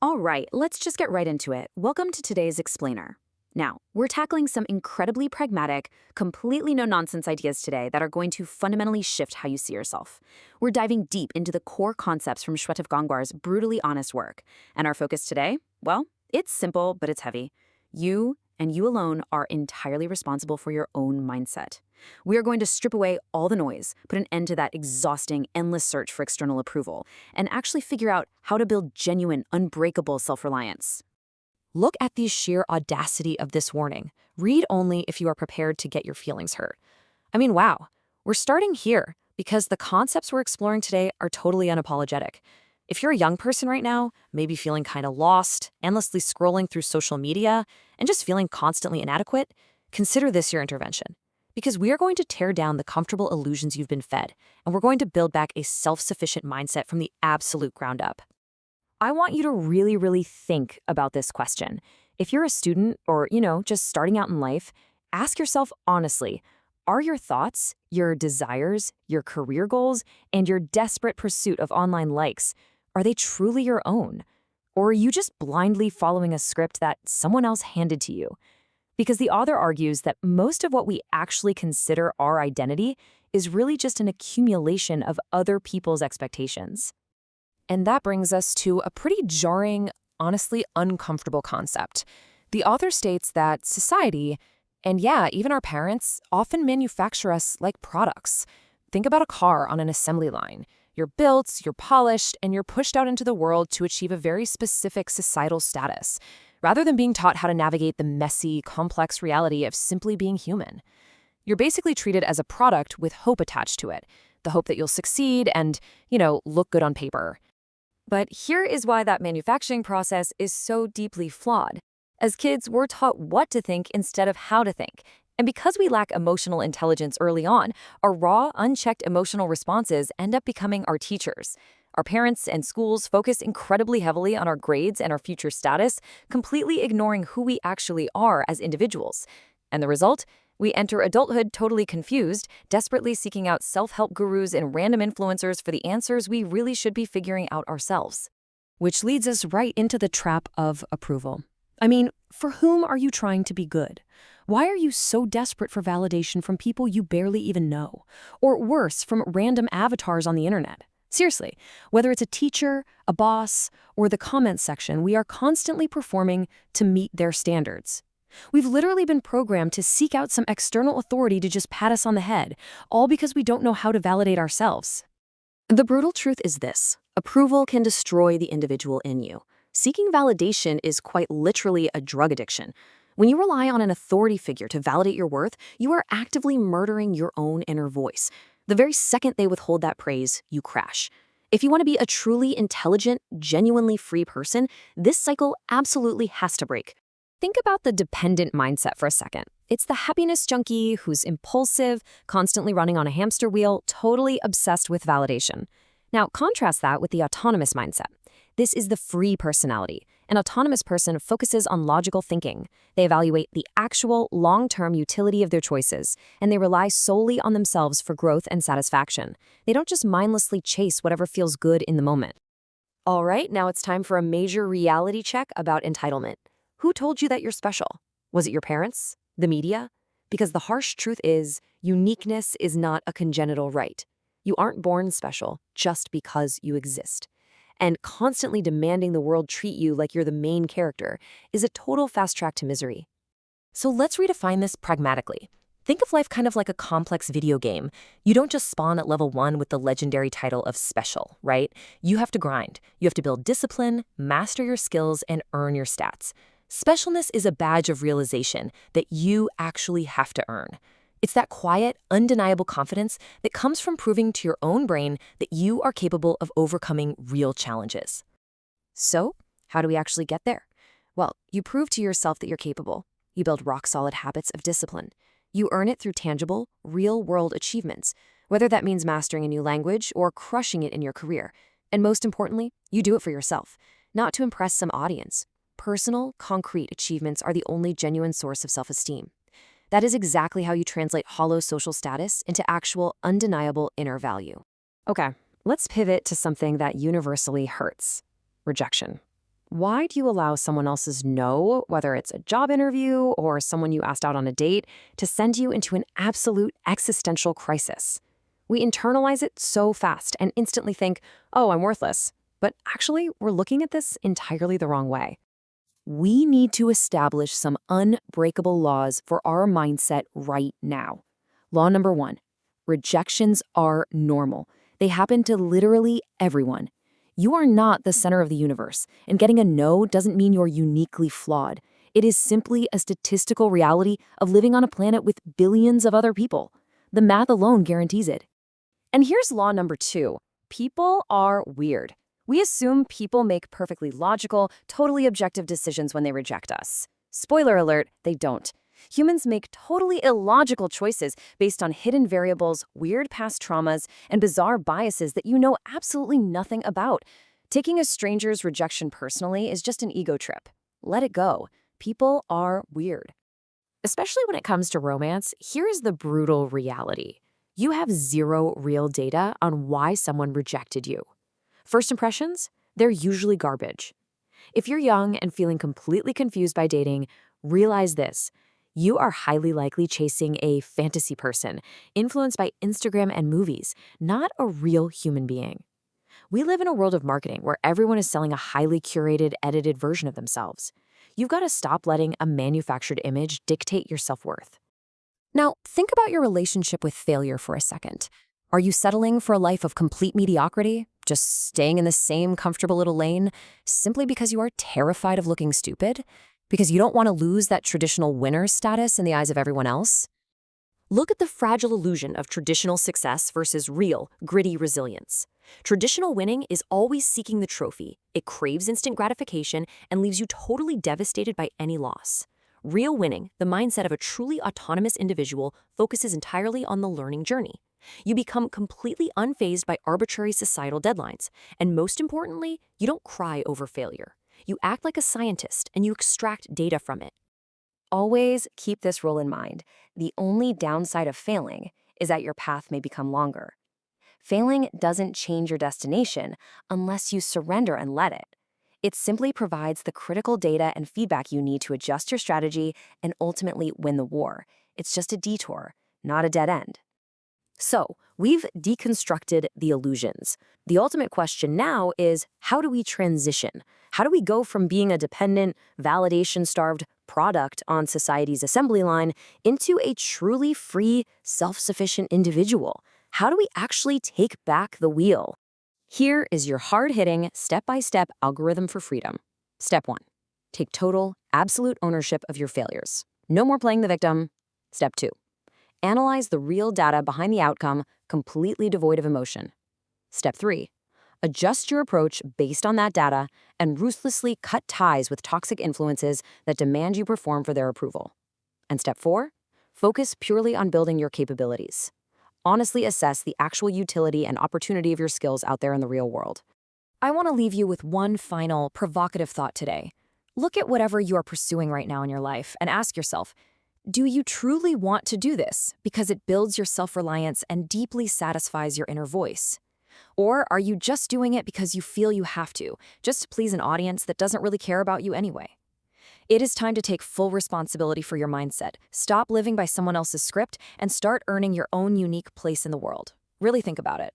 All right, let's just get right into it. Welcome to today's Explainer. Now, we're tackling some incredibly pragmatic, completely no-nonsense ideas today that are going to fundamentally shift how you see yourself. We're diving deep into the core concepts from Shweta Gangwar's brutally honest work. And our focus today? Well, it's simple, but it's heavy. You and you alone are entirely responsible for your own mindset. We are going to strip away all the noise, put an end to that exhausting, endless search for external approval, and actually figure out how to build genuine, unbreakable self-reliance. Look at the sheer audacity of this warning. Read only if you are prepared to get your feelings hurt. I mean, wow. We're starting here because the concepts we're exploring today are totally unapologetic. If you're a young person right now, maybe feeling kind of lost, endlessly scrolling through social media, and just feeling constantly inadequate, consider this your intervention. Because we are going to tear down the comfortable illusions you've been fed, and we're going to build back a self-sufficient mindset from the absolute ground up. I want you to really think about this question. If you're a student or, just starting out in life, ask yourself honestly, are your thoughts, your desires, your career goals, and your desperate pursuit of online likes, are they truly your own? Or are you just blindly following a script that someone else handed to you? Because the author argues that most of what we actually consider our identity is really just an accumulation of other people's expectations. And that brings us to a pretty jarring, honestly uncomfortable concept. The author states that society, and yeah, even our parents, often manufacture us like products. Think about a car on an assembly line. You're built, you're polished, and you're pushed out into the world to achieve a very specific societal status, rather than being taught how to navigate the messy, complex reality of simply being human. You're basically treated as a product with hope attached to it, the hope that you'll succeed and, look good on paper. But here is why that manufacturing process is so deeply flawed. As kids, we're taught what to think instead of how to think. And because we lack emotional intelligence early on, our raw, unchecked emotional responses end up becoming our teachers. Our parents and schools focus incredibly heavily on our grades and our future status, completely ignoring who we actually are as individuals. And the result? We enter adulthood totally confused, desperately seeking out self-help gurus and random influencers for the answers we really should be figuring out ourselves. Which leads us right into the trap of approval. I mean, for whom are you trying to be good? Why are you so desperate for validation from people you barely even know? Or worse, from random avatars on the internet? Seriously, whether it's a teacher, a boss, or the comments section, we are constantly performing to meet their standards. We've literally been programmed to seek out some external authority to just pat us on the head, all because we don't know how to validate ourselves. The brutal truth is this: approval can destroy the individual in you. Seeking validation is quite literally a drug addiction. When you rely on an authority figure to validate your worth, you are actively murdering your own inner voice. The very second they withhold that praise, you crash. If you want to be a truly intelligent, genuinely free person, this cycle absolutely has to break. Think about the dependent mindset for a second. It's the happiness junkie who's impulsive, constantly running on a hamster wheel, totally obsessed with validation. Now, contrast that with the autonomous mindset. This is the free personality. An autonomous person focuses on logical thinking. They evaluate the actual long-term utility of their choices, and they rely solely on themselves for growth and satisfaction. They don't just mindlessly chase whatever feels good in the moment. All right, now it's time for a major reality check about entitlement. Who told you that you're special? Was it your parents? The media? Because the harsh truth is, uniqueness is not a congenital right. You aren't born special just because you exist. And constantly demanding the world treat you like you're the main character is a total fast track to misery. So let's redefine this pragmatically. Think of life kind of like a complex video game. You don't just spawn at level 1 with the legendary title of special, right? You have to grind. You have to build discipline, master your skills, and earn your stats. Specialness is a badge of realization that you actually have to earn. It's that quiet, undeniable confidence that comes from proving to your own brain that you are capable of overcoming real challenges. So, how do we actually get there? Well, you prove to yourself that you're capable. You build rock-solid habits of discipline. You earn it through tangible, real-world achievements, whether that means mastering a new language or crushing it in your career. And most importantly, you do it for yourself, not to impress some audience. Personal, concrete achievements are the only genuine source of self-esteem. That is exactly how you translate hollow social status into actual, undeniable inner value. Okay, let's pivot to something that universally hurts: rejection. Why do you allow someone else's no, whether it's a job interview or someone you asked out on a date, to send you into an absolute existential crisis? We internalize it so fast and instantly think, oh, I'm worthless. But actually, we're looking at this entirely the wrong way. We need to establish some unbreakable laws for our mindset right now. Law number 1, rejections are normal. They happen to literally everyone. You are not the center of the universe, and getting a no doesn't mean you're uniquely flawed. It is simply a statistical reality of living on a planet with billions of other people. The math alone guarantees it. And here's law number 2. People are weird. We assume people make perfectly logical, totally objective decisions when they reject us. Spoiler alert, they don't. Humans make totally illogical choices based on hidden variables, weird past traumas, and bizarre biases that you know absolutely nothing about. Taking a stranger's rejection personally is just an ego trip. Let it go. People are weird. Especially when it comes to romance, here's the brutal reality. You have zero real data on why someone rejected you. First impressions? They're usually garbage. If you're young and feeling completely confused by dating, realize this. You are highly likely chasing a fantasy person, influenced by Instagram and movies, not a real human being. We live in a world of marketing where everyone is selling a highly curated, edited version of themselves. You've got to stop letting a manufactured image dictate your self-worth. Now, think about your relationship with failure for a second. Are you settling for a life of complete mediocrity, just staying in the same comfortable little lane, simply because you are terrified of looking stupid? Because you don't want to lose that traditional winner status in the eyes of everyone else? Look at the fragile illusion of traditional success versus real, gritty resilience. Traditional winning is always seeking the trophy. It craves instant gratification and leaves you totally devastated by any loss. Real winning, the mindset of a truly autonomous individual, focuses entirely on the learning journey. You become completely unfazed by arbitrary societal deadlines. And most importantly, you don't cry over failure. You act like a scientist and you extract data from it. Always keep this rule in mind. The only downside of failing is that your path may become longer. Failing doesn't change your destination unless you surrender and let it. It simply provides the critical data and feedback you need to adjust your strategy and ultimately win the war. It's just a detour, not a dead end. So, we've deconstructed the illusions. The ultimate question now is, how do we transition? How do we go from being a dependent, validation-starved product on society's assembly line into a truly free, self-sufficient individual? How do we actually take back the wheel? Here is your hard-hitting, step-by-step algorithm for freedom. Step 1. Take total, absolute ownership of your failures. No more playing the victim. Step 2. Analyze the real data behind the outcome, completely devoid of emotion. Step 3. Adjust your approach based on that data and ruthlessly cut ties with toxic influences that demand you perform for their approval. And Step 4. Focus purely on building your capabilities. Honestly assess the actual utility and opportunity of your skills out there in the real world. I want to leave you with one final, provocative thought today. Look at whatever you are pursuing right now in your life and ask yourself, do you truly want to do this because it builds your self-reliance and deeply satisfies your inner voice? Or are you just doing it because you feel you have to, just to please an audience that doesn't really care about you anyway? It is time to take full responsibility for your mindset. Stop living by someone else's script and start earning your own unique place in the world. Really think about it.